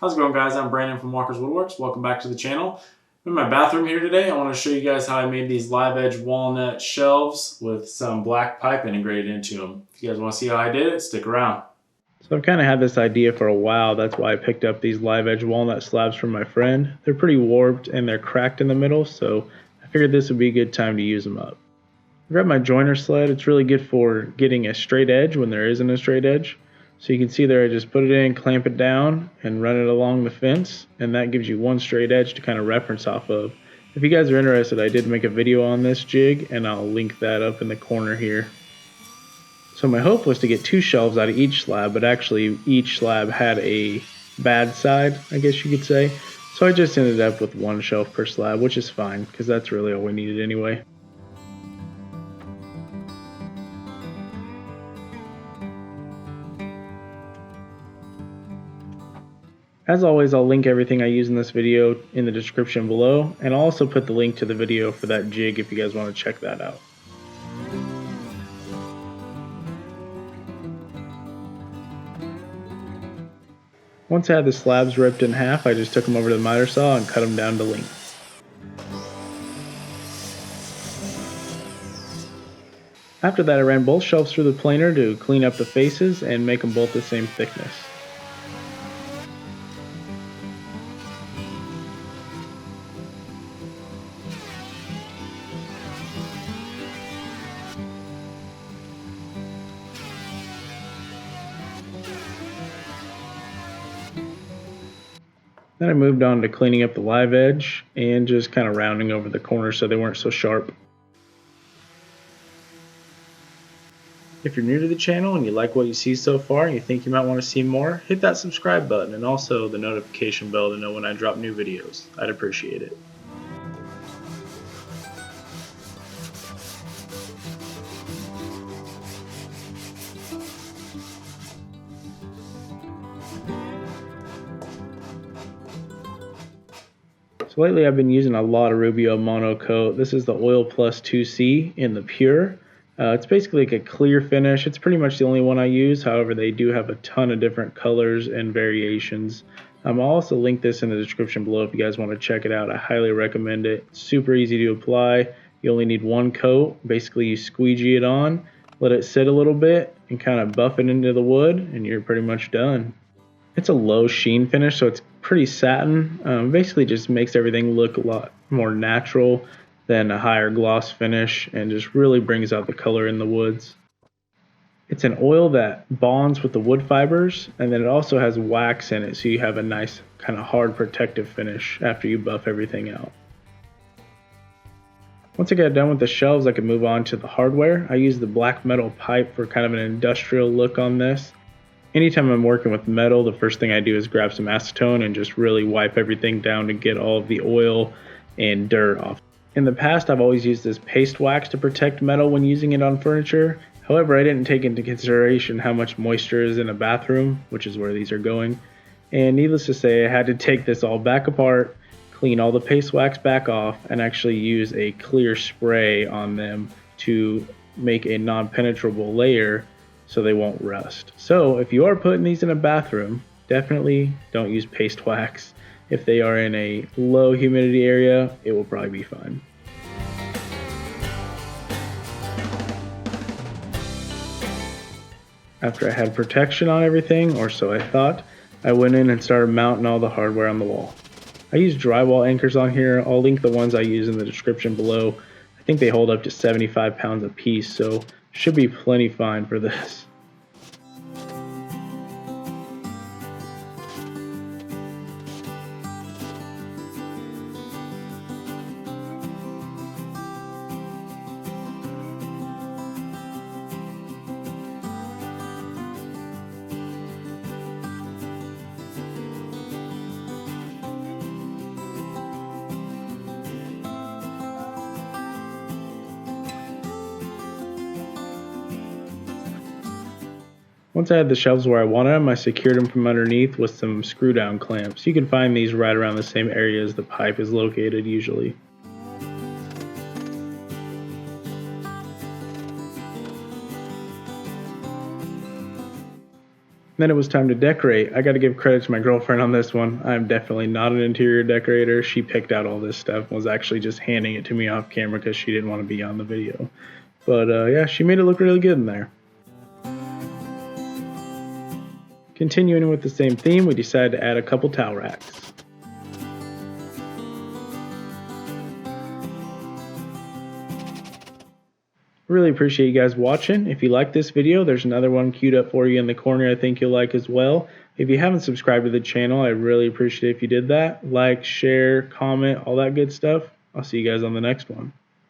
How's it going, guys? I'm Brandon from Walker's Woodworks. Welcome back to the channel. I'm in my bathroom here today. I want to show you guys how I made these live edge walnut shelves with some black pipe integrated into them. If you guys want to see how I did it, stick around. So I've kind of had this idea for a while. That's why I picked up these live edge walnut slabs from my friend. They're pretty warped and they're cracked in the middle, so I figured this would be a good time to use them up. I grabbed my joiner sled. It's really good for getting a straight edge when there isn't a straight edge. So you can see there, I just put it in, clamp it down, and run it along the fence, and that gives you one straight edge to kind of reference off of. If you guys are interested, I did make a video on this jig, and I'll link that up in the corner here. So my hope was to get 2 shelves out of each slab, but actually each slab had a bad side, I guess you could say. So I just ended up with 1 shelf per slab, which is fine, because that's really all we needed anyway. As always, I'll link everything I use in this video in the description below, and I'll also put the link to the video for that jig if you guys want to check that out. Once I had the slabs ripped in half, I just took them over to the miter saw and cut them down to length. After that, I ran both shelves through the planer to clean up the faces and make them both the same thickness. Then I moved on to cleaning up the live edge and just kind of rounding over the corners so they weren't so sharp. If you're new to the channel and you like what you see so far and you think you might want to see more, hit that subscribe button and also the notification bell to know when I drop new videos. I'd appreciate it. So lately I've been using a lot of Rubio monocoat. This is the Oil Plus 2C in the Pure. It's basically like a clear finish. It's pretty much the only one I use. However, they do have a ton of different colors and variations. I'll also link this in the description below if you guys want to check it out. I highly recommend it. It's super easy to apply. You only need 1 coat. Basically, you squeegee it on, let it sit a little bit, and kind of buff it into the wood, and you're pretty much done. It's a low sheen finish, so it's pretty satin. Basically just makes everything look a lot more natural than a higher gloss finish and just really brings out the color in the woods. It's an oil that bonds with the wood fibers, and then it also has wax in it, so you have a nice kind of hard protective finish after you buff everything out. Once I got done with the shelves, I could move on to the hardware. I use the black metal pipe for kind of an industrial look on this. Anytime I'm working with metal, the first thing I do is grab some acetone and just really wipe everything down to get all of the oil and dirt off. In the past, I've always used this paste wax to protect metal when using it on furniture. However, I didn't take into consideration how much moisture is in a bathroom, which is where these are going. And needless to say, I had to take this all back apart, clean all the paste wax back off, and actually use a clear spray on them to make a non-penetrable layer so they won't rust. So if you are putting these in a bathroom, definitely don't use paste wax. If they are in a low humidity area, it will probably be fine. After I had protection on everything, or so I thought, I went in and started mounting all the hardware on the wall. I use drywall anchors on here. I'll link the ones I use in the description below. I think they hold up to 75 pounds a piece, so should be plenty fine for this. Once I had the shelves where I wanted them, I secured them from underneath with some screw down clamps. You can find these right around the same area as the pipe is located usually. Then it was time to decorate. I got to give credit to my girlfriend on this one. I'm definitely not an interior decorator. She picked out all this stuff and was actually just handing it to me off camera because she didn't want to be on the video. But yeah, she made it look really good in there. Continuing with the same theme, we decided to add a couple towel racks. Really appreciate you guys watching. If you like this video, there's another one queued up for you in the corner I think you'll like as well. If you haven't subscribed to the channel, I really appreciate it if you did that. Like, share, comment, all that good stuff. I'll see you guys on the next one.